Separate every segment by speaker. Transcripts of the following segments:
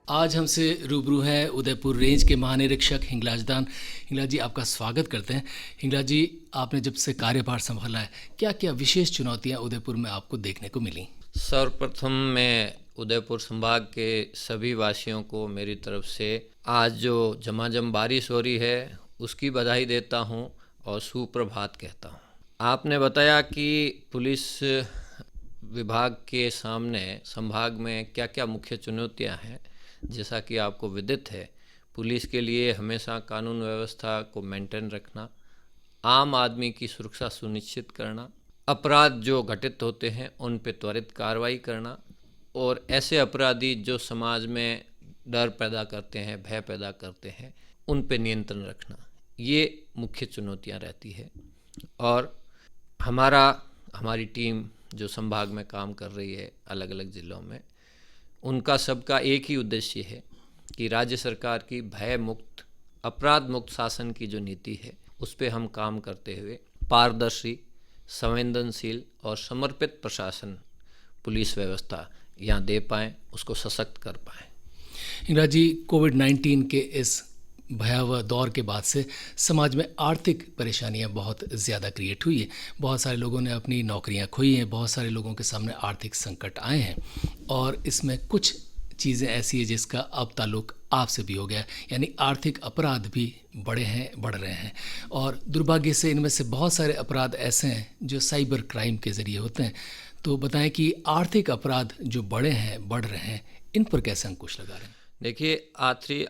Speaker 1: आज हमसे रूबरू हैं उदयपुर रेंज के महानिरीक्षक हिंगलाज दान। हिंगलाज जी, आपका स्वागत करते हैं। हिंगलाज जी, आपने जब से कार्यभार संभाला है, क्या क्या विशेष चुनौतियां उदयपुर में आपको देखने को मिली?
Speaker 2: सर्वप्रथम मैं उदयपुर संभाग के सभी वासियों को मेरी तरफ से आज जो झमाझम बारिश हो रही है उसकी बधाई देता हूं और सुप्रभात कहता हूं। आपने बताया कि पुलिस विभाग के सामने संभाग में क्या क्या मुख्य चुनौतियां हैं। जैसा कि आपको विदित है, पुलिस के लिए हमेशा कानून व्यवस्था को मेंटेन रखना, आम आदमी की सुरक्षा सुनिश्चित करना, अपराध जो घटित होते हैं उन पर त्वरित कार्रवाई करना और ऐसे अपराधी जो समाज में डर पैदा करते हैं, भय पैदा करते हैं, उन पर नियंत्रण रखना, ये मुख्य चुनौतियां रहती है। और हमारी टीम जो संभाग में काम कर रही है अलग अलग ज़िलों में, उनका सबका एक ही उद्देश्य है कि राज्य सरकार की भय मुक्त, अपराध मुक्त शासन की जो नीति है उस पर हम काम करते हुए पारदर्शी, संवेदनशील और समर्पित प्रशासन पुलिस व्यवस्था यहाँ दे पाएँ, उसको सशक्त कर पाएँ।
Speaker 1: हिंगलाज जी, कोविड-19 के इस भयावह दौर के बाद से समाज में आर्थिक परेशानियां बहुत ज़्यादा क्रिएट हुई है। बहुत सारे लोगों ने अपनी नौकरियां खोई हैं, बहुत सारे लोगों के सामने आर्थिक संकट आए हैं और इसमें कुछ चीज़ें ऐसी है जिसका अब ताल्लुक आपसे भी हो गया है, यानी आर्थिक अपराध भी बढ़ रहे हैं। और दुर्भाग्य से इनमें से बहुत सारे अपराध ऐसे हैं जो साइबर क्राइम के ज़रिए होते हैं। तो बताएं कि आर्थिक अपराध जो बढ़ रहे हैं, इन पर कैसे अंकुश लगा रहे हैं?
Speaker 2: देखिए,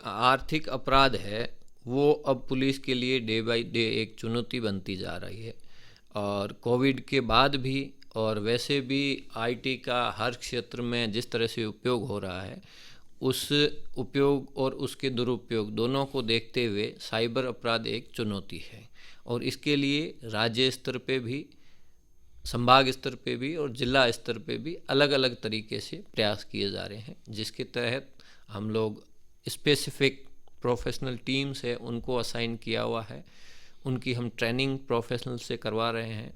Speaker 2: आर्थिक अपराध है वो अब पुलिस के लिए डे बाय डे एक चुनौती बनती जा रही है। और कोविड के बाद भी और वैसे भी आईटी का हर क्षेत्र में जिस तरह से उपयोग हो रहा है, उस उपयोग और उसके दुरुपयोग दोनों को देखते हुए साइबर अपराध एक चुनौती है। और इसके लिए राज्य स्तर पे भी, संभाग स्तर पे भी और जिला स्तर पे भी अलग अलग तरीके से प्रयास किए जा रहे हैं, जिसके तहत हम लोग स्पेसिफिक प्रोफेशनल टीम्स है उनको असाइन किया हुआ है, उनकी हम ट्रेनिंग प्रोफेशनल से करवा रहे हैं।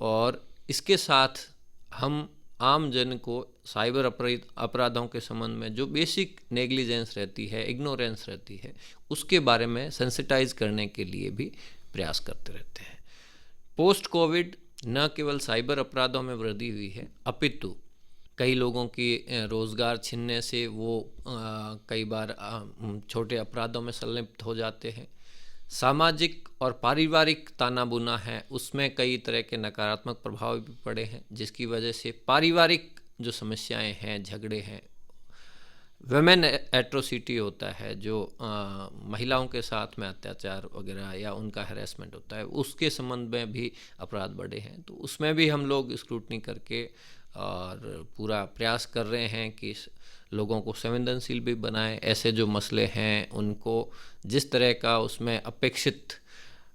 Speaker 2: और इसके साथ हम आम जन को साइबर अपराधों के संबंध में जो बेसिक नेग्लिजेंस रहती है, इग्नोरेंस रहती है, उसके बारे में सेंसिटाइज करने के लिए भी प्रयास करते रहते हैं। पोस्ट कोविड न केवल साइबर अपराधों में वृद्धि हुई है, अपितु कई लोगों की रोज़गार छीनने से वो कई बार छोटे अपराधों में संलिप्त हो जाते हैं। सामाजिक और पारिवारिक ताना बुना है, उसमें कई तरह के नकारात्मक प्रभाव भी पड़े हैं, जिसकी वजह से पारिवारिक जो समस्याएं हैं, झगड़े हैं, वुमेन एट्रोसिटी होता है, जो महिलाओं के साथ में अत्याचार वगैरह या उनका हैरेसमेंट होता है, उसके संबंध में भी अपराध बढ़े हैं। तो उसमें भी हम लोग स्क्रूटनी करके और पूरा प्रयास कर रहे हैं कि लोगों को संवेदनशील भी बनाएं। ऐसे जो मसले हैं उनको जिस तरह का उसमें अपेक्षित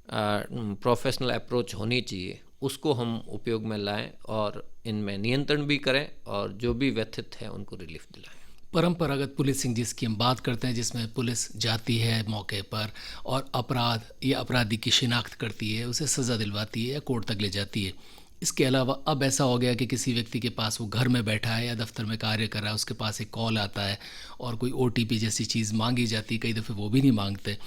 Speaker 2: प्रोफेशनल अप्रोच होनी चाहिए, उसको हम उपयोग में लाएं और इनमें नियंत्रण भी करें और जो भी व्यथित है उनको रिलीफ दिलाएं।
Speaker 1: परंपरागत पुलिसिंग जिसकी हम बात करते हैं, जिसमें पुलिस जाती है मौके पर और अपराध या अपराधी की शिनाख्त करती है, उसे सज़ा दिलवाती है या कोर्ट तक ले जाती है। इसके अलावा अब ऐसा हो गया कि किसी व्यक्ति के पास, वो घर में बैठा है या दफ्तर में कार्य कर रहा है, उसके पास एक कॉल आता है और कोई ओटीपी जैसी चीज़ मांगी जाती है। कई दफ़े वो भी नहीं मांगते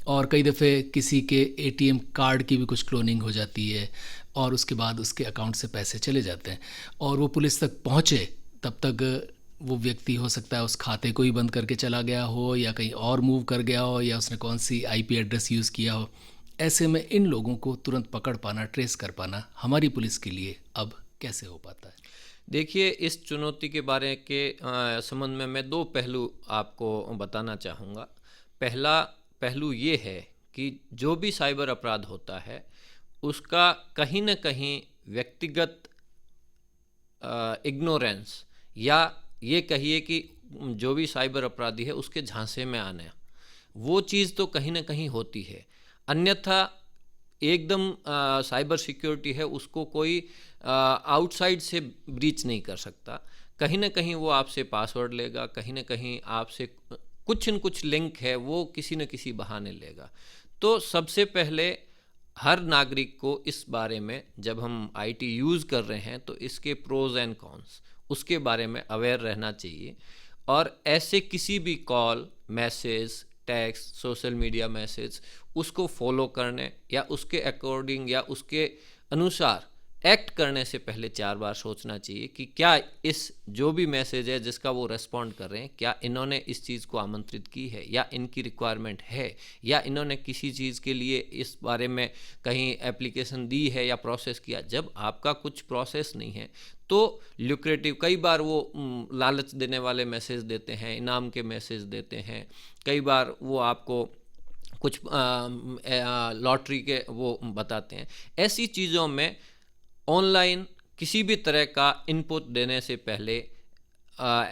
Speaker 1: और कई दफ़े किसी के एटीएम कार्ड की भी कुछ क्लोनिंग हो जाती है और उसके बाद उसके अकाउंट से पैसे चले जाते हैं और वो पुलिस तक पहुँचे तब तक वो व्यक्ति हो सकता है उस खाते को ही बंद करके चला गया हो या कहीं और मूव कर गया हो या उसने कौन सी आईपी एड्रेस यूज़ किया हो। ऐसे में इन लोगों को तुरंत पकड़ पाना, ट्रेस कर पाना हमारी पुलिस के लिए अब कैसे हो पाता है?
Speaker 2: देखिए, इस चुनौती के बारे के संबंध में मैं दो पहलू आपको बताना चाहूँगा। पहला पहलू ये है कि जो भी साइबर अपराध होता है उसका कहीं न कहीं व्यक्तिगत इग्नोरेंस, या ये कहिए कि जो भी साइबर अपराधी है उसके झांसे में आना, वो चीज़ तो कहीं ना कहीं होती है। अन्यथा एकदम साइबर सिक्योरिटी है, उसको कोई आउटसाइड से ब्रीच नहीं कर सकता। कहीं ना कहीं वो आपसे पासवर्ड लेगा, कहीं ना कहीं आपसे कुछ न कुछ लिंक है, वो किसी न किसी बहाने लेगा। तो सबसे पहले हर नागरिक को इस बारे में, जब हम आईटी यूज़ कर रहे हैं तो इसके प्रोज एंड कॉन्स, उसके बारे में अवेयर रहना चाहिए और ऐसे किसी भी call, message, text, social media message उसको फॉलो करने या उसके अकॉर्डिंग या उसके अनुसार एक्ट करने से पहले 4 बार सोचना चाहिए कि क्या इस जो भी मैसेज है जिसका वो रेस्पॉन्ड कर रहे हैं, क्या इन्होंने इस चीज़ को आमंत्रित की है या इनकी रिक्वायरमेंट है, या इन्होंने किसी चीज़ के लिए इस बारे में कहीं एप्लीकेशन दी है या प्रोसेस किया। जब आपका कुछ प्रोसेस नहीं है तो ल्यूक्रेटिव, कई बार वो लालच देने वाले मैसेज देते हैं, इनाम के मैसेज देते हैं, कई बार वो आपको कुछ लॉटरी के वो बताते हैं। ऐसी चीज़ों में ऑनलाइन किसी भी तरह का इनपुट देने से पहले,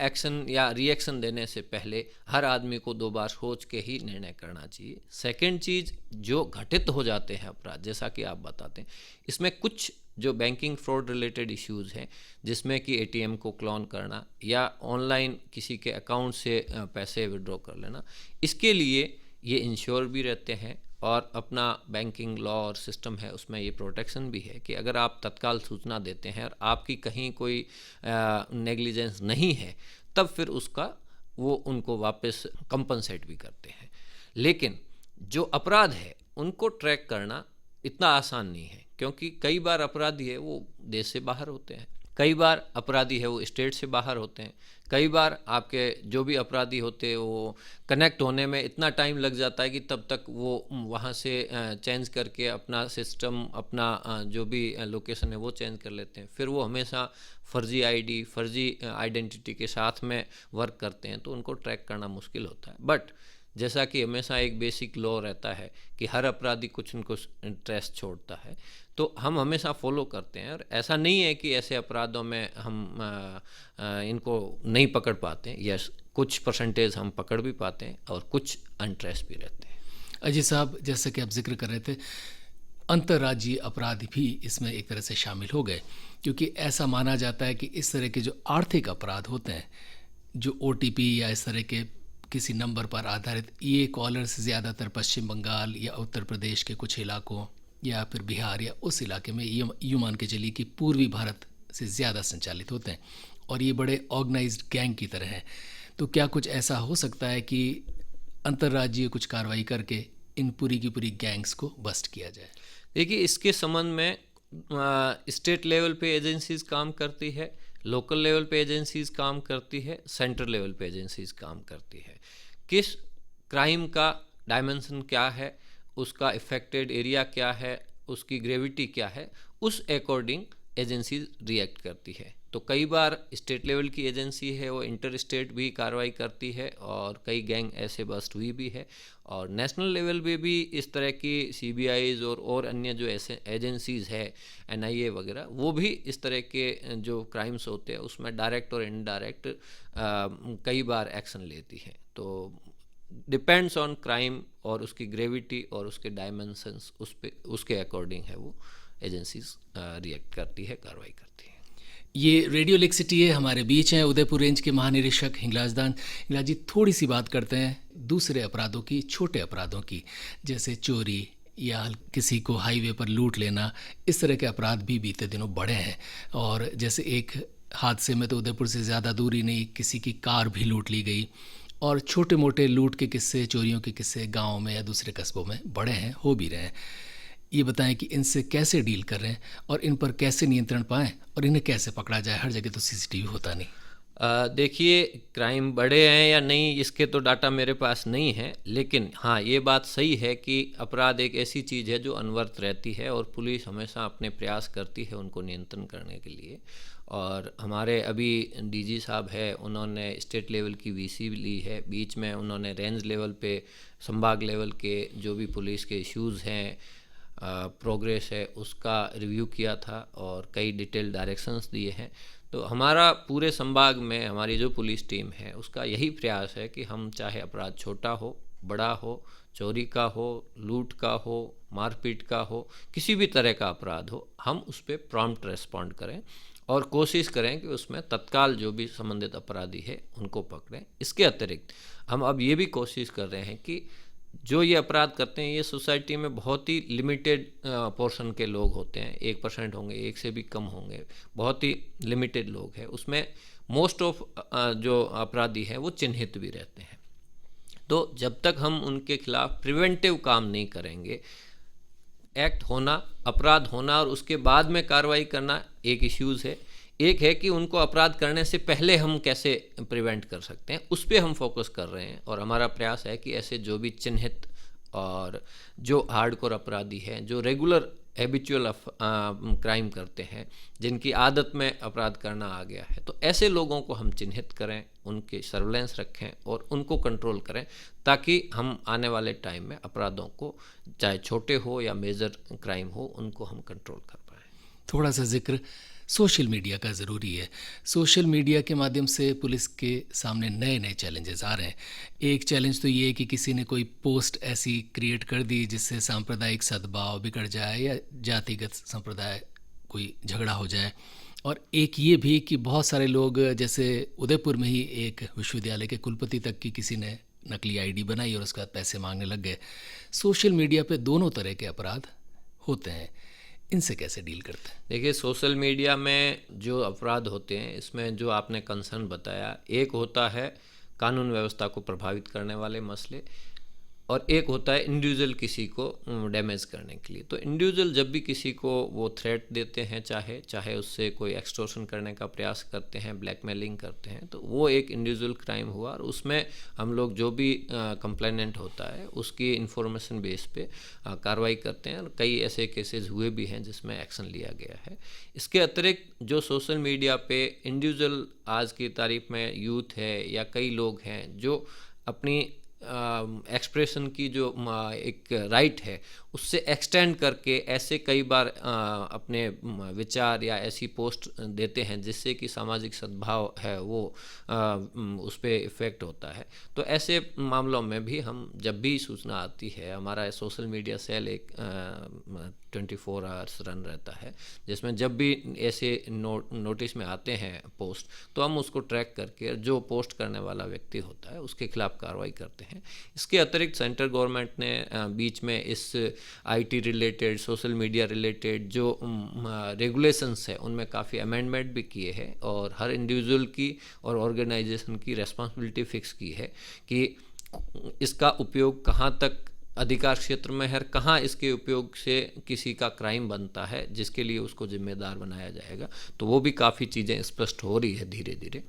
Speaker 2: एक्शन या रिएक्शन देने से पहले हर आदमी को 2 बार सोच के ही निर्णय करना चाहिए। सेकंड चीज़, जो घटित हो जाते हैं अपराध, जैसा कि आप बताते हैं, इसमें कुछ जो बैंकिंग फ्रॉड रिलेटेड इश्यूज़ हैं, जिसमें कि एटीएम को क्लोन करना या ऑनलाइन किसी के अकाउंट से पैसे विड्रॉ कर लेना, इसके लिए ये इंश्योर भी रहते हैं और अपना बैंकिंग लॉ और सिस्टम है उसमें ये प्रोटेक्शन भी है कि अगर आप तत्काल सूचना देते हैं और आपकी कहीं कोई नेग्लिजेंस नहीं है, तब फिर उसका वो उनको वापस कंपनसेट भी करते हैं। लेकिन जो अपराध है उनको ट्रैक करना इतना आसान नहीं है, क्योंकि कई बार अपराधी है वो देश से बाहर होते हैं, कई बार अपराधी है वो स्टेट से बाहर होते हैं, कई बार आपके जो भी अपराधी होते हैं वो कनेक्ट होने में इतना टाइम लग जाता है कि तब तक वो वहाँ से चेंज करके अपना सिस्टम, अपना जो भी लोकेशन है वो चेंज कर लेते हैं। फिर वो हमेशा फर्जी आईडी, फर्जी आइडेंटिटी के साथ में वर्क करते हैं, तो उनको ट्रैक करना मुश्किल होता है। बट जैसा कि हमेशा एक बेसिक लॉ रहता है कि हर अपराधी कुछ न कुछ ट्रेस छोड़ता है, तो हम हमेशा फॉलो करते हैं। और ऐसा नहीं है कि ऐसे अपराधों में हम इनको नहीं पकड़ पाते हैं। यस, कुछ परसेंटेज हम पकड़ भी पाते हैं और कुछ अनट्रेस भी रहते हैं।
Speaker 1: अजय साहब, जैसे कि आप जिक्र कर रहे थे, अंतर्राज्यीय अपराध भी इसमें एक तरह से शामिल हो गए, क्योंकि ऐसा माना जाता है कि इस तरह के जो आर्थिक अपराध होते हैं, जो OTP या इस तरह के किसी नंबर पर आधारित, ये कॉलर्स ज़्यादातर पश्चिम बंगाल या उत्तर प्रदेश के कुछ इलाकों या फिर बिहार या उस इलाके में यूँ मान के चलिए कि पूर्वी भारत से ज़्यादा संचालित होते हैं और ये बड़े ऑर्गेनाइज्ड गैंग की तरह हैं। तो क्या कुछ ऐसा हो सकता है कि अंतर्राज्यीय कुछ कार्रवाई करके इन पूरी की पूरी गैंग्स को बस्ट किया जाए?
Speaker 2: देखिए, इसके संबंध में स्टेट लेवल पे एजेंसीज काम करती है, लोकल लेवल पे एजेंसीज काम करती है, सेंट्रल लेवल पे एजेंसीज काम करती है। किस क्राइम का डायमेंशन क्या है, उसका इफेक्टेड एरिया क्या है, उसकी ग्रेविटी क्या है, उस अकॉर्डिंग एजेंसी रिएक्ट करती है। तो कई बार स्टेट लेवल की एजेंसी है वो इंटर स्टेट भी कार्रवाई करती है और कई गैंग ऐसे बस्ट हुई भी है। और नेशनल लेवल पे भी इस तरह की CBIs और अन्य जो ऐसे एजेंसीज़ है, NIA वगैरह, वो भी इस तरह के जो क्राइम्स होते हैं उसमें डायरेक्ट और इनडायरेक्ट कई बार एक्शन लेती है। तो डिपेंड्स ऑन क्राइम और उसकी ग्रेविटी और उसके डायमेंशंस, उसके अकॉर्डिंग है वो एजेंसीज रिएक्ट करती है, कार्रवाई करती है।
Speaker 1: ये रेडियो लेक सिटी है, हमारे बीच हैं उदयपुर रेंज के महानिरीक्षक हिंगलाज दान। हिंगलाज जी, थोड़ी सी बात करते हैं दूसरे अपराधों की, छोटे अपराधों की, जैसे चोरी या किसी को हाईवे पर लूट लेना। इस तरह के अपराध भी बीते दिनों बढ़े हैं और जैसे एक हादसे में तो उदयपुर से ज़्यादा दूरी नहीं, किसी की कार भी लूट ली गई। और छोटे मोटे लूट के किस्से, चोरियों के किस्से गाँव में या दूसरे कस्बों में बढ़े हैं, हो भी रहे हैं। ये बताएं कि इनसे कैसे डील कर रहे हैं और इन पर कैसे नियंत्रण पाएं और इन्हें कैसे पकड़ा जाए? हर जगह तो CCTV होता नहीं।
Speaker 2: देखिए, क्राइम बढ़े हैं या नहीं इसके तो डाटा मेरे पास नहीं है, लेकिन हाँ, ये बात सही है कि अपराध एक ऐसी चीज़ है जो अनवरत रहती है और पुलिस हमेशा अपने प्रयास करती है उनको नियंत्रण करने के लिए। और हमारे अभी DG साहब है, उन्होंने स्टेट लेवल की VC ली है, बीच में उन्होंने रेंज लेवल पे, संभाग लेवल के जो भी पुलिस के इश्यूज़ हैं, प्रोग्रेस है, उसका रिव्यू किया था और कई डिटेल डायरेक्शंस दिए हैं। तो हमारा पूरे संभाग में हमारी जो पुलिस टीम है उसका यही प्रयास है कि हम चाहे अपराध छोटा हो, बड़ा हो, चोरी का हो, लूट का हो, मारपीट का हो, किसी भी तरह का अपराध हो, हम उस पर प्रॉम्प्ट रेस्पॉन्ड करें और कोशिश करें कि उसमें तत्काल जो भी संबंधित अपराधी है उनको पकड़ें। इसके अतिरिक्त हम अब ये भी कोशिश कर रहे हैं कि जो ये अपराध करते हैं ये सोसाइटी में बहुत ही लिमिटेड पोर्शन के लोग होते हैं, 1% होंगे, 1 से भी कम होंगे, बहुत ही लिमिटेड लोग हैं। उसमें मोस्ट ऑफ जो अपराधी हैं वो चिन्हित भी रहते हैं। तो जब तक हम उनके खिलाफ प्रिवेंटिव काम नहीं करेंगे, एक्ट होना, अपराध होना और उसके बाद में कार्रवाई करना एक इश्यूज़ है। एक है कि उनको अपराध करने से पहले हम कैसे प्रिवेंट कर सकते हैं, उस पर हम फोकस कर रहे हैं। और हमारा प्रयास है कि ऐसे जो भी चिन्हित और जो हार्डकोर अपराधी हैं, जो रेगुलर हैबिचुअल क्राइम करते हैं, जिनकी आदत में अपराध करना आ गया है, तो ऐसे लोगों को हम चिन्हित करें, उनकी सर्वेलेंस रखें और उनको कंट्रोल करें, ताकि हम आने वाले टाइम में अपराधों को, चाहे छोटे हो या मेजर क्राइम हो, उनको हम कंट्रोल कर पाएँ।
Speaker 1: थोड़ा सा जिक्र सोशल मीडिया का ज़रूरी है। सोशल मीडिया के माध्यम से पुलिस के सामने नए नए चैलेंजेस आ रहे हैं। एक चैलेंज तो ये है कि किसी ने कोई पोस्ट ऐसी क्रिएट कर दी जिससे सांप्रदायिक सद्भाव बिगड़ जाए या जातिगत संप्रदाय कोई झगड़ा हो जाए। और एक ये भी कि बहुत सारे लोग, जैसे उदयपुर में ही एक विश्वविद्यालय के कुलपति तक की किसी ने नकली आईडी बनाई और उसके बाद पैसे मांगने लग गए। सोशल मीडिया पे दोनों तरह के अपराध होते हैं, इनसे कैसे डील करते हैं?
Speaker 2: देखिए, सोशल मीडिया में जो अपराध होते हैं, इसमें जो आपने कंसर्न बताया, एक होता है कानून व्यवस्था को प्रभावित करने वाले मसले, और एक होता है इंडिविजुअल किसी को डैमेज करने के लिए। तो इंडिविजुअल जब भी किसी को वो थ्रेट देते हैं, चाहे उससे कोई एक्सटॉर्शन करने का प्रयास करते हैं, ब्लैकमेलिंग करते हैं, तो वो एक इंडिविजुअल क्राइम हुआ। और उसमें हम लोग जो भी कंप्लेनेंट होता है उसकी इंफॉर्मेशन बेस पे कार्रवाई करते हैं, और कई ऐसे केसेस हुए भी हैं जिसमें एक्शन लिया गया है। इसके अतिरिक्त जो सोशल मीडिया पे इंडिविजुअल आज की तारीख में यूथ है या कई लोग हैं जो अपनी एक्सप्रेशन की जो एक राइट है उससे एक्सटेंड करके ऐसे कई बार अपने विचार या ऐसी पोस्ट देते हैं जिससे कि सामाजिक सद्भाव है वो उस पर इफ़ेक्ट होता है। तो ऐसे मामलों में भी हम, जब भी सूचना आती है, हमारा सोशल मीडिया सेल एक 24 आवर्स रन रहता है, जिसमें जब भी ऐसे नोटिस में आते हैं पोस्ट, तो हम उसको ट्रैक करके जो पोस्ट करने वाला व्यक्ति होता है उसके खिलाफ कार्रवाई करते हैं। इसके अतिरिक्त सेंट्रल गवर्नमेंट ने बीच में इस IT related, social media related जो रेगुलेशंस है उनमें काफ़ी अमेंडमेंट भी किए हैं, और हर इंडिविजुअल की और ऑर्गेनाइजेशन की रेस्पॉन्सिबिलिटी फिक्स की है कि इसका उपयोग कहाँ तक अधिकार क्षेत्र में है, कहाँ इसके उपयोग से किसी का क्राइम बनता है जिसके लिए उसको जिम्मेदार बनाया जाएगा। तो वो भी काफ़ी चीज़ें स्पष्ट हो रही है धीरे धीरे।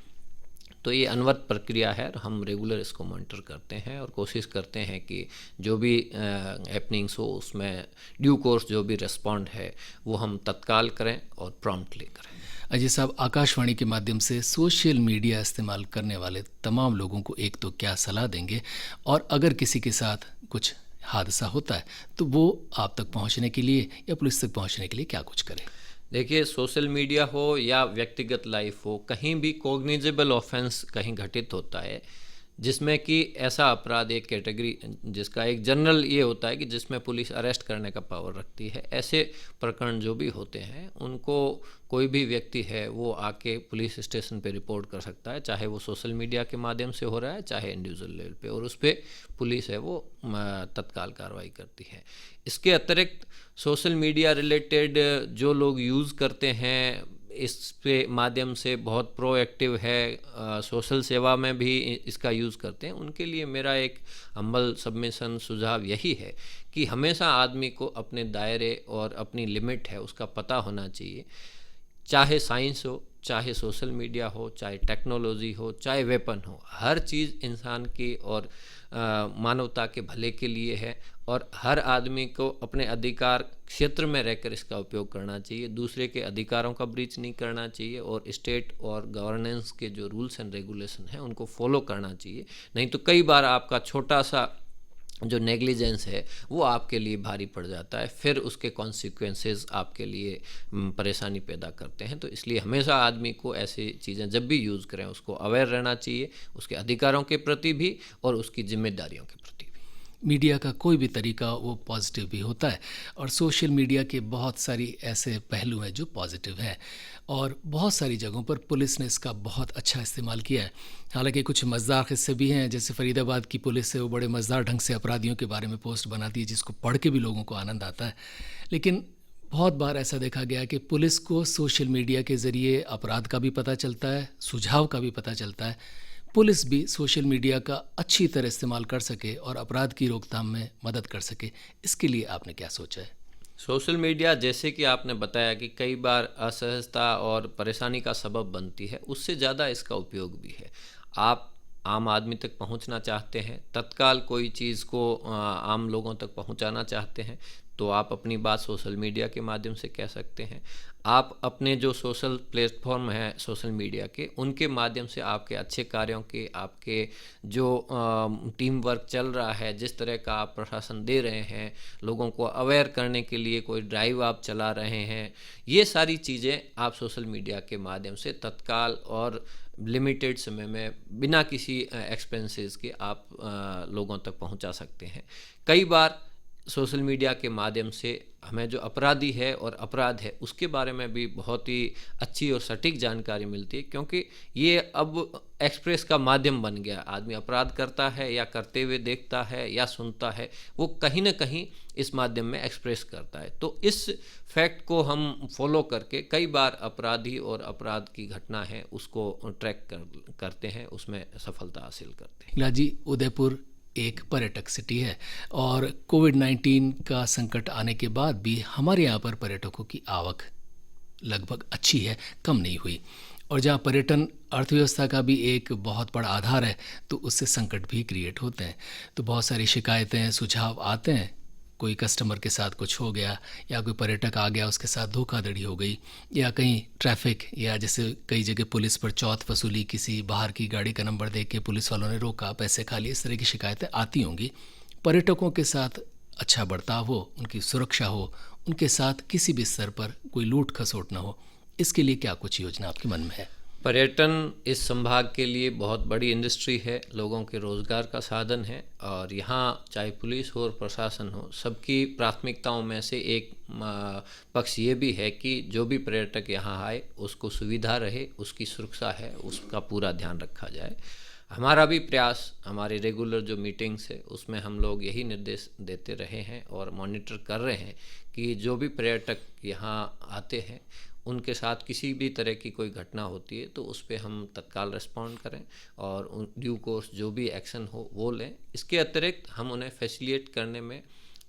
Speaker 2: तो ये अनवरत प्रक्रिया है और हम रेगुलर इसको मॉनिटर करते हैं और कोशिश करते हैं कि जो भी हैपनिंग्स हो उसमें ड्यू कोर्स जो भी रिस्पॉन्ड है वो हम तत्काल करें और प्रॉम्प्टली करें।
Speaker 1: अजय साहब, आकाशवाणी के माध्यम से सोशल मीडिया इस्तेमाल करने वाले तमाम लोगों को एक तो क्या सलाह देंगे, और अगर किसी के साथ कुछ हादसा होता है तो वो आप तक पहुंचने के लिए या पुलिस तक पहुंचने के लिए क्या कुछ करें?
Speaker 2: देखिए, सोशल मीडिया हो या व्यक्तिगत लाइफ हो, कहीं भी कॉग्निजेबल ऑफेंस कहीं घटित होता है जिसमें कि ऐसा अपराध, एक कैटेगरी जिसका एक जनरल ये होता है कि जिसमें पुलिस अरेस्ट करने का पावर रखती है, ऐसे प्रकरण जो भी होते हैं उनको कोई भी व्यक्ति है वो आके पुलिस स्टेशन पे रिपोर्ट कर सकता है, चाहे वो सोशल मीडिया के माध्यम से हो रहा है चाहे इंडिविजुअल लेवल पे, और उस पर पुलिस है वो तत्काल कार्रवाई करती है। इसके अतिरिक्त सोशल मीडिया रिलेटेड जो लोग यूज़ करते हैं, इस पे माध्यम से बहुत प्रोएक्टिव है, सोशल सेवा में भी इसका यूज़ करते हैं, उनके लिए मेरा एक हम्बल सबमिशन सुझाव यही है कि हमेशा आदमी को अपने दायरे और अपनी लिमिट है उसका पता होना चाहिए। चाहे साइंस हो, चाहे सोशल मीडिया हो, चाहे टेक्नोलॉजी हो, चाहे वेपन हो, हर चीज़ इंसान की और मानवता के भले के लिए है, और हर आदमी को अपने अधिकार क्षेत्र में रहकर इसका उपयोग करना चाहिए, दूसरे के अधिकारों का ब्रीच नहीं करना चाहिए, और स्टेट और गवर्नेंस के जो रूल्स एंड रेगुलेशन हैं उनको फॉलो करना चाहिए। नहीं तो कई बार आपका छोटा सा जो नेग्लिजेंस है वो आपके लिए भारी पड़ जाता है, फिर उसके कॉन्सिक्वेंसेस आपके लिए परेशानी पैदा करते हैं। तो इसलिए हमेशा आदमी को ऐसी चीज़ें जब भी यूज़ करें उसको अवेयर रहना चाहिए, उसके अधिकारों के प्रति भी और उसकी जिम्मेदारियों के प्रति भी।
Speaker 1: मीडिया का कोई भी तरीका वो पॉजिटिव भी होता है, और सोशल मीडिया के बहुत सारी ऐसे पहलू हैं जो पॉजिटिव हैं, और बहुत सारी जगहों पर पुलिस ने इसका बहुत अच्छा इस्तेमाल किया है। हालांकि कुछ मज़ेदार किस्से भी हैं, जैसे फरीदाबाद की पुलिस है वो बड़े मज़ेदार ढंग से अपराधियों के बारे में पोस्ट बनाती है जिसको पढ़ के भी लोगों को आनंद आता है। लेकिन बहुत बार ऐसा देखा गया कि पुलिस को सोशल मीडिया के ज़रिए अपराध का भी पता चलता है, सुझाव का भी पता चलता है। पुलिस भी सोशल मीडिया का अच्छी तरह इस्तेमाल कर सके और अपराध की रोकथाम में मदद कर सके, इसके लिए आपने क्या सोचा है?
Speaker 2: सोशल मीडिया, जैसे कि आपने बताया कि कई बार असहजता और परेशानी का सबब बनती है, उससे ज़्यादा इसका उपयोग भी है। आप आम आदमी तक पहुंचना चाहते हैं, तत्काल कोई चीज़ को आम लोगों तक पहुंचाना चाहते हैं, तो आप अपनी बात सोशल मीडिया के माध्यम से कह सकते हैं। आप अपने जो सोशल प्लेटफॉर्म हैं सोशल मीडिया के, उनके माध्यम से आपके अच्छे कार्यों के, आपके जो टीम वर्क चल रहा है, जिस तरह का आप प्रशासन दे रहे हैं, लोगों को अवेयर करने के लिए कोई ड्राइव आप चला रहे हैं, ये सारी चीज़ें आप सोशल मीडिया के माध्यम से तत्काल और लिमिटेड समय में बिना किसी एक्सपेंसेस के आप लोगों तक पहुंचा सकते हैं। कई बार सोशल मीडिया के माध्यम से हमें जो अपराधी है और अपराध है उसके बारे में भी बहुत ही अच्छी और सटीक जानकारी मिलती है, क्योंकि ये अब एक्सप्रेस का माध्यम बन गया। आदमी अपराध करता है या करते हुए देखता है या सुनता है, वो कहीं ना कहीं इस माध्यम में एक्सप्रेस करता है। तो इस फैक्ट को हम फॉलो करके कई बार अपराधी और अपराध की घटना है उसको ट्रैक करते हैं, उसमें सफलता हासिल करते हैं।
Speaker 1: इलाजी, उदयपुर एक पर्यटक सिटी है और कोविड-19 का संकट आने के बाद भी हमारे यहाँ पर पर्यटकों की आवक लगभग अच्छी है, कम नहीं हुई। और जहाँ पर्यटन अर्थव्यवस्था का भी एक बहुत बड़ा आधार है, तो उससे संकट भी क्रिएट होते हैं। तो बहुत सारी शिकायतें, सुझाव आते हैं, कोई कस्टमर के साथ कुछ हो गया या कोई पर्यटक आ गया, उसके साथ धोखाधड़ी हो गई, या कहीं ट्रैफिक, या जैसे कई जगह पुलिस पर चौथ वसूली, किसी बाहर की गाड़ी का नंबर देख के पुलिस वालों ने रोका, पैसे खा लिए, इस तरह की शिकायतें आती होंगी। पर्यटकों के साथ अच्छा बर्ताव हो, उनकी सुरक्षा हो, उनके साथ किसी भी स्तर पर कोई लूट खसोट ना हो, इसके लिए क्या कुछ योजना आपके मन में है?
Speaker 2: पर्यटन इस संभाग के लिए बहुत बड़ी इंडस्ट्री है, लोगों के रोज़गार का साधन है, और यहाँ चाहे पुलिस हो और प्रशासन हो, सबकी प्राथमिकताओं में से एक पक्ष ये भी है कि जो भी पर्यटक यहाँ आए उसको सुविधा रहे, उसकी सुरक्षा है, उसका पूरा ध्यान रखा जाए। हमारा भी प्रयास, हमारे रेगुलर जो मीटिंग्स है उसमें हम लोग यही निर्देश देते रहे हैं और मॉनिटर कर रहे हैं कि जो भी पर्यटक यहाँ आते हैं उनके साथ किसी भी तरह की कोई घटना होती है तो उस पर हम तत्काल रिस्पॉन्ड करें और ड्यू कोर्स जो भी एक्शन हो वो लें। इसके अतिरिक्त हम उन्हें फैसिलिटेट करने में,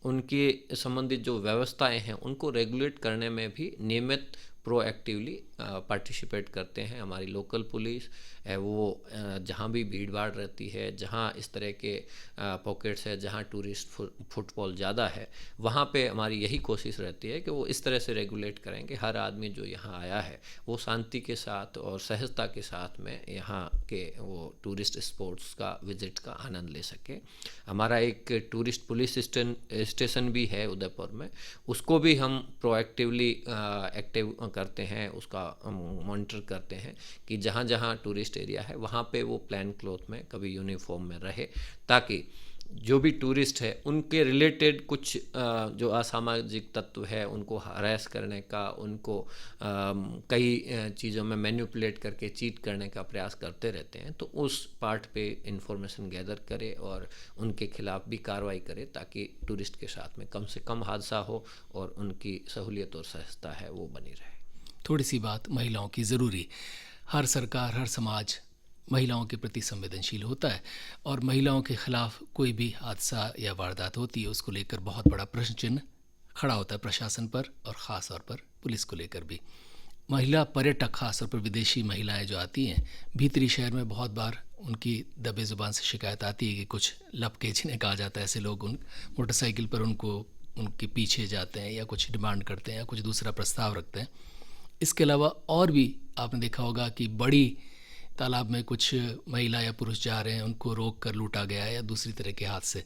Speaker 2: उनके संबंधित जो व्यवस्थाएं हैं उनको रेगुलेट करने में भी नियमित प्रोएक्टिवली पार्टिसिपेट करते हैं। हमारी लोकल पुलिस है वो जहाँ भी भीड़ भाड़ रहती है, जहाँ इस तरह के पॉकेट्स है, जहाँ टूरिस्ट फुटफॉल ज़्यादा है, वहाँ पे हमारी यही कोशिश रहती है कि वो इस तरह से रेगुलेट करें कि हर आदमी जो यहाँ आया है वो शांति के साथ और सहजता के साथ में यहाँ के वो टूरिस्ट स्पॉट्स का विजिट का आनंद ले सके। हमारा एक टूरिस्ट पुलिस स्टेशन भी है उदयपुर में, उसको भी हम प्रोएक्टिवली एक्टिव करते हैं, उसका मॉनिटर करते हैं कि जहाँ जहाँ टूरिस्ट एरिया है वहाँ पे वो प्लेन क्लॉथ में, कभी यूनिफॉर्म में रहे, ताकि जो भी टूरिस्ट है उनके रिलेटेड कुछ जो असामाजिक तत्व है उनको हरास करने का, उनको कई चीज़ों में मैनिपुलेट करके चीट करने का प्रयास करते रहते हैं, तो उस पार्ट पे इंफॉर्मेशन गैदर करे और उनके खिलाफ भी कार्रवाई करे ताकि टूरिस्ट के साथ में कम से कम हादसा हो और उनकी सहूलियत और सहजता है वो बनी रहे।
Speaker 1: थोड़ी सी बात महिलाओं की ज़रूरी। हर सरकार, हर समाज महिलाओं के प्रति संवेदनशील होता है और महिलाओं के खिलाफ कोई भी हादसा या वारदात होती है उसको लेकर बहुत बड़ा प्रश्न चिन्ह खड़ा होता है प्रशासन पर और ख़ास तौर पर पुलिस को लेकर भी। महिला पर्यटक, खासतौर पर विदेशी महिलाएं जो आती हैं भीतरी शहर में, बहुत बार उनकी दबे ज़ुबान से शिकायत आती है कि कुछ लपके, जिन्हें कहा जाता है, ऐसे लोग उन मोटरसाइकिल पर उनके पीछे जाते हैं या कुछ डिमांड करते हैं या कुछ दूसरा प्रस्ताव रखते हैं। इसके अलावा और भी आपने देखा होगा कि बड़ी तालाब में कुछ महिला या पुरुष जा रहे हैं, उनको रोक कर लूटा गया है या दूसरी तरह के हादसे।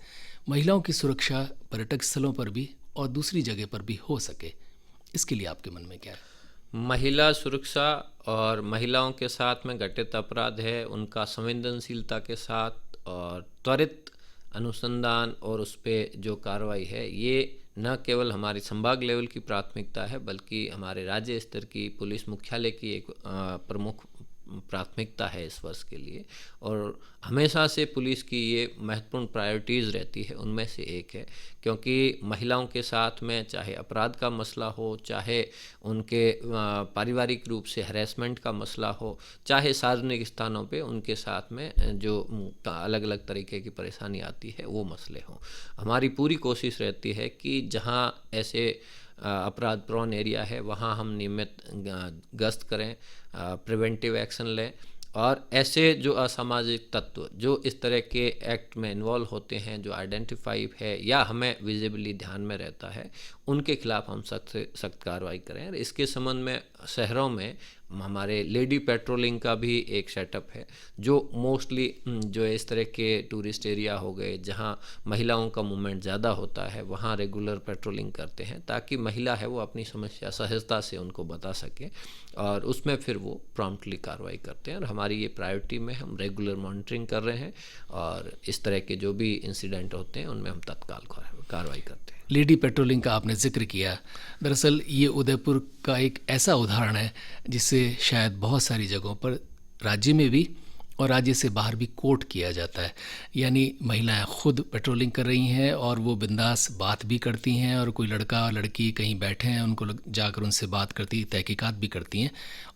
Speaker 1: महिलाओं की सुरक्षा पर्यटक स्थलों पर भी और दूसरी जगह पर भी हो सके, इसके लिए आपके मन में क्या है?
Speaker 2: महिला सुरक्षा और महिलाओं के साथ में घटित अपराध है उनका संवेदनशीलता के साथ और त्वरित अनुसंधान और उस पर जो कार्रवाई है, ये न केवल हमारी संभाग लेवल की प्राथमिकता है बल्कि हमारे राज्य स्तर की पुलिस मुख्यालय की एक प्रमुख प्राथमिकता है इस वर्ष के लिए, और हमेशा से पुलिस की ये महत्वपूर्ण प्रायोरिटीज़ रहती है, उनमें से एक है। क्योंकि महिलाओं के साथ में चाहे अपराध का मसला हो, चाहे उनके पारिवारिक रूप से हरेसमेंट का मसला हो, चाहे सार्वजनिक स्थानों पे उनके साथ में जो अलग अलग तरीके की परेशानी आती है वो मसले हों, हमारी पूरी कोशिश रहती है कि जहाँ ऐसे अपराध प्रॉन एरिया है वहाँ हम नियमित गश्त करें, प्रिवेंटिव एक्शन लें, और ऐसे जो असामाजिक तत्व जो इस तरह के एक्ट में इन्वॉल्व होते हैं, जो आइडेंटिफाई है या हमें विजिबली ध्यान में रहता है, उनके खिलाफ हम सख्त से सख्त कार्रवाई करें। और इसके संबंध में शहरों में हमारे लेडी पेट्रोलिंग का भी एक सेटअप है, जो मोस्टली जो इस तरह के टूरिस्ट एरिया हो गए जहां महिलाओं का मूवमेंट ज़्यादा होता है, वहां रेगुलर पेट्रोलिंग करते हैं, ताकि महिला है वो अपनी समस्या सहजता से उनको बता सके, और उसमें फिर वो प्रॉम्प्टली कार्रवाई करते हैं। और हमारी ये प्रायोरिटी में हम रेगुलर मॉनिटरिंग कर रहे हैं, और इस तरह के जो भी इंसिडेंट होते हैं उनमें हम तत्काल कार्रवाई करते हैं।
Speaker 1: लेडी पेट्रोलिंग का आपने जिक्र किया, दरअसल ये उदयपुर का एक ऐसा उदाहरण है जिससे शायद बहुत सारी जगहों पर राज्य में भी और राज्य से बाहर भी कोट किया जाता है। यानी महिलाएं खुद पेट्रोलिंग कर रही हैं और वो बिंदास बात भी करती हैं, और कोई लड़का लड़की कहीं बैठे हैं उनको जाकर उनसे बात करती, तहकीकात भी करती हैं,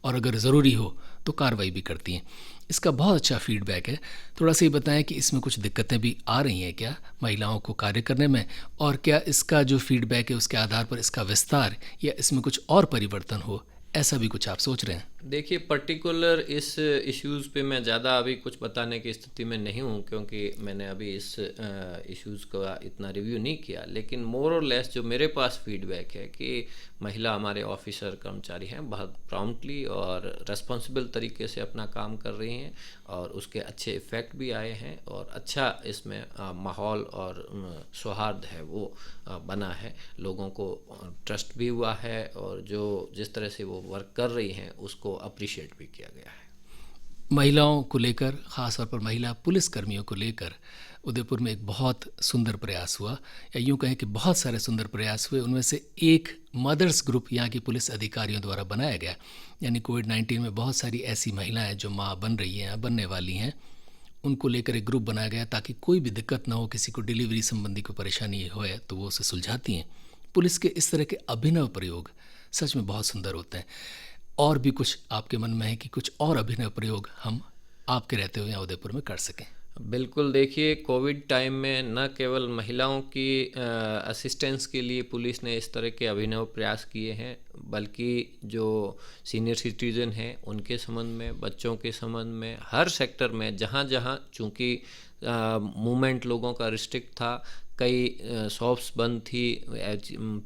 Speaker 1: और अगर ज़रूरी हो तो कार्रवाई भी करती हैं। इसका बहुत अच्छा फीडबैक है। थोड़ा सा ये बताएं कि इसमें कुछ दिक्कतें भी आ रही हैं क्या महिलाओं को कार्य करने में, और क्या इसका जो फीडबैक है उसके आधार पर इसका विस्तार या इसमें कुछ और परिवर्तन हो, ऐसा भी कुछ आप सोच रहे हैं?
Speaker 2: देखिए, पर्टिकुलर इस इश्यूज़ पे मैं ज़्यादा अभी कुछ बताने की स्थिति में नहीं हूँ, क्योंकि मैंने अभी इस इश्यूज़ का इतना रिव्यू नहीं किया। लेकिन मोर और लेस जो मेरे पास फीडबैक है कि महिला हमारे ऑफिसर कर्मचारी हैं, बहुत प्रॉम्प्टली और रेस्पॉन्सिबल तरीके से अपना काम कर रही हैं, और उसके अच्छे इफ़ेक्ट भी आए हैं, और अच्छा इसमें माहौल और सौहार्द है वो बना है, लोगों को ट्रस्ट भी हुआ है, और जो जिस तरह से वो वर्क कर रही हैं उसको अप्रिशिएट भी किया गया है।
Speaker 1: महिलाओं को लेकर, ख़ास तौर पर महिला पुलिसकर्मियों को लेकर उदयपुर में एक बहुत सुंदर प्रयास हुआ, या यूँ कहें कि बहुत सारे सुंदर प्रयास हुए। उनमें से एक मदर्स ग्रुप यहाँ की पुलिस अधिकारियों द्वारा बनाया गया। यानी कोविड-19 में बहुत सारी ऐसी महिलाएं जो माँ बन रही हैं, बनने वाली हैं, उनको लेकर एक ग्रुप बनाया गया ताकि कोई भी दिक्कत ना हो, किसी को डिलीवरी संबंधी कोई परेशानी हो तो वो उसे सुलझाती हैं। पुलिस के इस तरह के अभिनव प्रयोग सच में बहुत सुंदर होते हैं। और भी कुछ आपके मन में है कि कुछ और अभिनव प्रयोग हम आपके रहते हुए यहाँ उदयपुर में कर सकें?
Speaker 2: बिल्कुल, देखिए, कोविड टाइम में न केवल महिलाओं की असिस्टेंस के लिए पुलिस ने इस तरह के अभिनव प्रयास किए हैं, बल्कि जो सीनियर सिटीजन हैं उनके संबंध में, बच्चों के संबंध में, हर सेक्टर में जहाँ जहाँ चूँकि मूवमेंट लोगों का रिस्ट्रिक्ट था, कई शॉप्स बंद थी,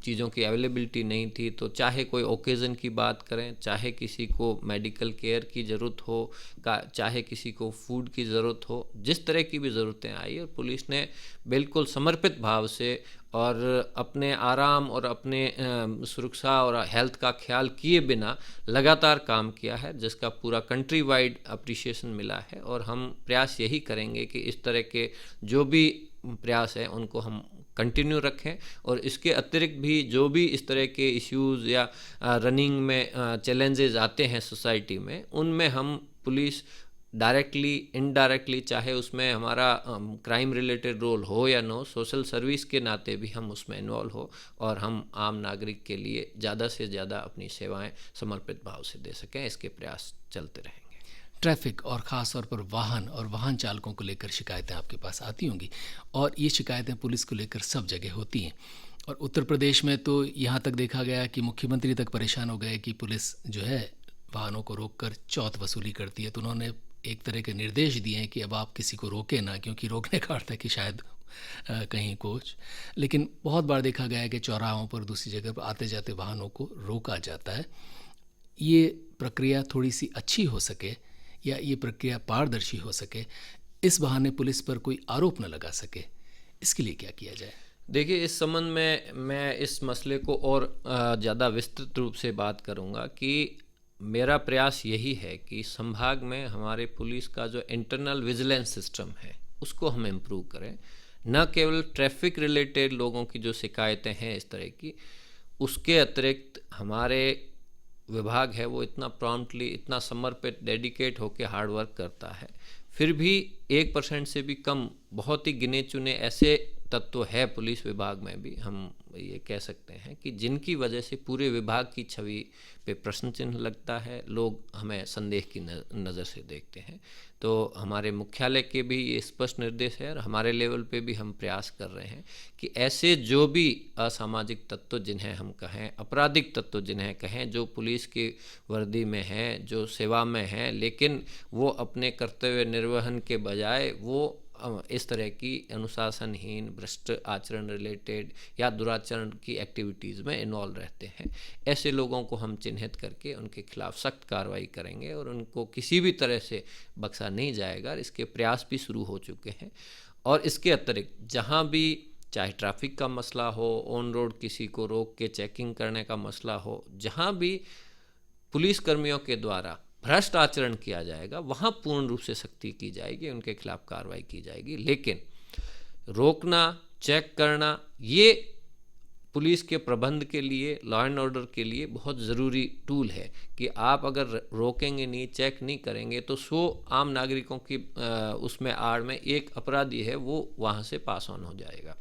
Speaker 2: चीज़ों की अवेलेबिलिटी नहीं थी, तो चाहे कोई ओकेज़न की बात करें, चाहे किसी को मेडिकल केयर की ज़रूरत हो, चाहे किसी को फूड की ज़रूरत हो, जिस तरह की भी ज़रूरतें आई, और पुलिस ने बिल्कुल समर्पित भाव से और अपने आराम और अपने सुरक्षा और हेल्थ का ख्याल किए बिना लगातार काम किया है, जिसका पूरा कंट्री वाइड अप्रिसिएशन मिला है। और हम प्रयास यही करेंगे कि इस तरह के जो भी प्रयास हैं उनको हम कंटिन्यू रखें, और इसके अतिरिक्त भी जो भी इस तरह के इश्यूज़ या रनिंग में चैलेंजेस आते हैं सोसाइटी में, उनमें हम पुलिस डायरेक्टली इनडायरेक्टली, चाहे उसमें हमारा क्राइम रिलेटेड रोल हो या नो, सोशल सर्विस के नाते भी हम उसमें इन्वॉल्व हो, और हम आम नागरिक के लिए ज़्यादा से ज़्यादा अपनी सेवाएं समर्पित भाव से दे सकें, इसके प्रयास चलते रहेंगे।
Speaker 1: ट्रैफिक और ख़ास तौर पर वाहन और वाहन चालकों को लेकर शिकायतें आपके पास आती होंगी, और ये शिकायतें पुलिस को लेकर सब जगह होती हैं। और उत्तर प्रदेश में तो यहाँ तक देखा गया कि मुख्यमंत्री तक परेशान हो गए कि पुलिस जो है वाहनों को रोककर चौथ वसूली करती है। तो उन्होंने एक तरह के निर्देश दिए हैं कि अब आप किसी को रोके ना, क्योंकि रोकने का अर्थ है कि शायद कहीं कुछ। लेकिन बहुत बार देखा गया है कि चौराहों पर, दूसरी जगह पर आते जाते वाहनों को रोका जाता है। ये प्रक्रिया थोड़ी सी अच्छी हो सके, या ये प्रक्रिया पारदर्शी हो सके, इस बहाने पुलिस पर कोई आरोप न लगा सके, इसके लिए क्या किया जाए?
Speaker 2: देखिए, इस संबंध में मैं इस मसले को और ज़्यादा विस्तृत रूप से बात करूँगा कि मेरा प्रयास यही है कि संभाग में हमारे पुलिस का जो इंटरनल विजिलेंस सिस्टम है उसको हम इम्प्रूव करें। न केवल ट्रैफिक रिलेटेड लोगों की जो शिकायतें हैं इस तरह की, उसके अतिरिक्त हमारे विभाग है वो इतना प्रॉम्प्टली, इतना समर्पित, डेडिकेट होकर हार्ड वर्क करता है, फिर भी 1% से भी कम बहुत ही गिने चुने ऐसे तत्व है पुलिस विभाग में भी, हम ये कह सकते हैं कि जिनकी वजह से पूरे विभाग की छवि पे प्रश्न चिन्ह लगता है, लोग हमें संदेह की नज़र से देखते हैं। तो हमारे मुख्यालय के भी ये स्पष्ट निर्देश है और हमारे लेवल पे भी हम प्रयास कर रहे हैं कि ऐसे जो भी असामाजिक तत्व जिन्हें हम कहें, आपराधिक तत्व जिन्हें कहें, जो पुलिस की वर्दी में हैं, जो सेवा में हैं, लेकिन वो अपने कर्तव्य निर्वहन के बजाय वो इस तरह की अनुशासनहीन, भ्रष्ट आचरण रिलेटेड या दुराचरण की एक्टिविटीज़ में इन्वॉल्व रहते हैं, ऐसे लोगों को हम चिन्हित करके उनके खिलाफ सख्त कार्रवाई करेंगे और उनको किसी भी तरह से बख्शा नहीं जाएगा। इसके प्रयास भी शुरू हो चुके हैं। और इसके अतिरिक्त जहाँ भी चाहे ट्रैफिक का मसला हो, ऑन रोड किसी को रोक के चेकिंग करने का मसला हो, जहाँ भी पुलिसकर्मियों के द्वारा भ्रष्ट आचरण किया जाएगा, वहाँ पूर्ण रूप से सख्ती की जाएगी, उनके खिलाफ कार्रवाई की जाएगी। लेकिन रोकना, चेक करना, ये पुलिस के प्रबंध के लिए, लॉ एंड ऑर्डर के लिए बहुत ज़रूरी टूल है कि आप अगर रोकेंगे नहीं, चेक नहीं करेंगे तो 100 आम नागरिकों की उसमें आड़ में एक अपराधी है वो वहाँ से पास ऑन हो जाएगा,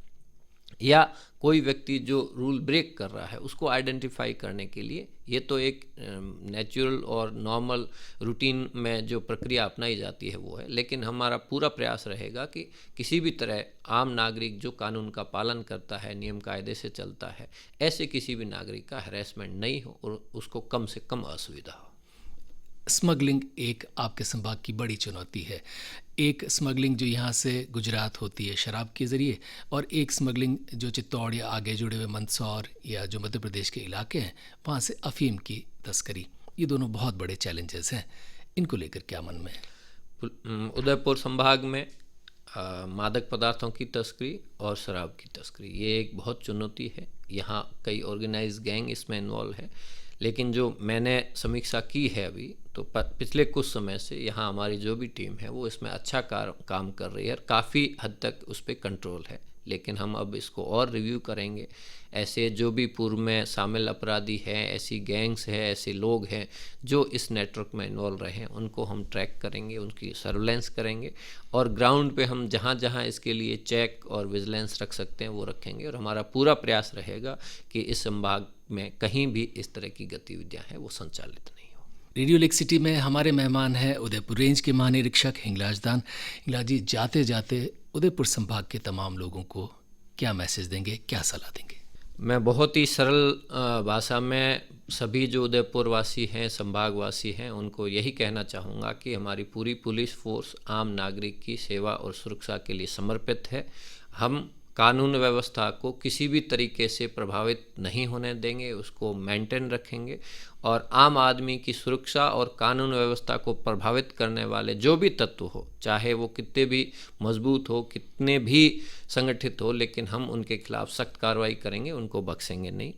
Speaker 2: या कोई व्यक्ति जो रूल ब्रेक कर रहा है उसको आइडेंटिफाई करने के लिए ये तो एक नेचुरल और नॉर्मल रूटीन में जो प्रक्रिया अपनाई जाती है वो है। लेकिन हमारा पूरा प्रयास रहेगा कि किसी भी तरह आम नागरिक जो कानून का पालन करता है, नियम कायदे से चलता है, ऐसे किसी भी नागरिक का हैरेसमेंट नहीं हो और उसको कम से कम असुविधा हो।
Speaker 1: स्मगलिंग एक आपके संभाग की बड़ी चुनौती है। एक स्मगलिंग जो यहाँ से गुजरात होती है शराब के ज़रिए, और एक स्मगलिंग जो चित्तौड़ या आगे जुड़े हुए मंदसौर या जो मध्य प्रदेश के इलाके हैं वहाँ से अफीम की तस्करी। ये दोनों बहुत बड़े चैलेंजेस हैं, इनको लेकर क्या मन में है?
Speaker 2: उदयपुर संभाग में मादक पदार्थों की तस्करी और शराब की तस्करी ये एक बहुत चुनौती है। यहाँ कई ऑर्गेनाइज्ड गैंग इसमें इन्वॉल्व है, लेकिन जो मैंने समीक्षा की है अभी तो पिछले कुछ समय से यहाँ हमारी जो भी टीम है वो इसमें अच्छा काम कर रही है और काफ़ी हद तक उस पर कंट्रोल है। लेकिन हम अब इसको और रिव्यू करेंगे। ऐसे जो भी पूर्व में शामिल अपराधी हैं, ऐसी गैंग्स हैं, ऐसे लोग हैं जो इस नेटवर्क में इन्वॉल्व रहे हैं, उनको हम ट्रैक करेंगे, उनकी सर्वेलेंस करेंगे और ग्राउंड पे हम जहाँ जहाँ इसके लिए चेक और विजिलेंस रख सकते हैं वो रखेंगे। और हमारा पूरा प्रयास रहेगा कि इस संभाग में कहीं भी इस तरह की गतिविधियाँ हैं वो संचालित नहीं हो।
Speaker 1: रेडियो लेक सिटी में हमारे मेहमान हैं उदयपुर रेंज के महानिरीक्षक हिंगलाज दान। हिंगलाज जी, जाते जाते उदयपुर संभाग के तमाम लोगों को क्या मैसेज देंगे, क्या सलाह देंगे?
Speaker 2: मैं बहुत ही सरल भाषा में सभी जो उदयपुर वासी हैं, संभाग वासी हैं, उनको यही कहना चाहूँगा कि हमारी पूरी पुलिस फोर्स आम नागरिक की सेवा और सुरक्षा के लिए समर्पित है। हम कानून व्यवस्था को किसी भी तरीके से प्रभावित नहीं होने देंगे, उसको मेंटेन रखेंगे और आम आदमी की सुरक्षा और कानून व्यवस्था को प्रभावित करने वाले जो भी तत्व हो, चाहे वो कितने भी मजबूत हो, कितने भी संगठित हो, लेकिन हम उनके खिलाफ सख्त कार्रवाई करेंगे, उनको बख्शेंगे नहीं।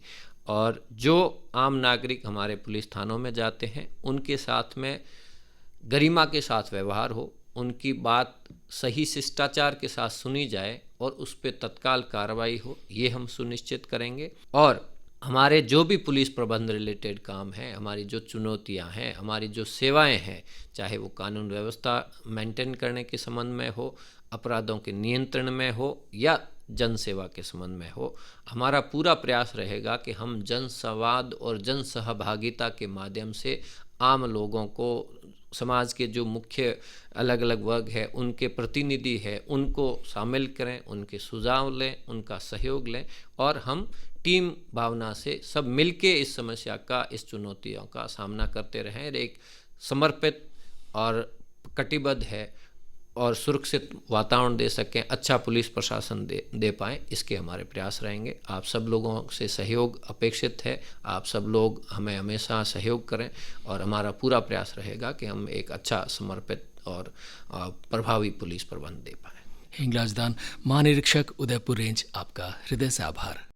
Speaker 2: और जो आम नागरिक हमारे पुलिस थानों में जाते हैं उनके साथ में गरिमा के साथ व्यवहार हो, उनकी बात सही शिष्टाचार के साथ सुनी जाए और उस पर तत्काल कार्रवाई हो, ये हम सुनिश्चित करेंगे। और हमारे जो भी पुलिस प्रबंध रिलेटेड काम है, हमारी जो चुनौतियां हैं, हमारी जो सेवाएं हैं, चाहे वो कानून व्यवस्था मेंटेन करने के संबंध में हो, अपराधों के नियंत्रण में हो या जन सेवा के संबंध में हो, हमारा पूरा प्रयास रहेगा कि हम जन संवाद और जन सहभागिता के माध्यम से आम लोगों को, समाज के जो मुख्य अलग अलग वर्ग है, उनके प्रतिनिधि है, उनको शामिल करें, उनके सुझाव लें, उनका सहयोग लें और हम टीम भावना से सब मिलके इस समस्या का, इस चुनौतियों का सामना करते रहें। एक समर्पित और कटिबद्ध है और सुरक्षित वातावरण दे सकें, अच्छा पुलिस प्रशासन दे पाएँ, इसके हमारे प्रयास रहेंगे। आप सब लोगों से सहयोग अपेक्षित है, आप सब लोग हमें हमेशा सहयोग करें और हमारा पूरा प्रयास रहेगा कि हम एक अच्छा, समर्पित और प्रभावी पुलिस प्रबंध दे पाएँ।
Speaker 1: हिंगलाज दान, महानिरीक्षक उदयपुर रेंज, आपका हृदय से आभार।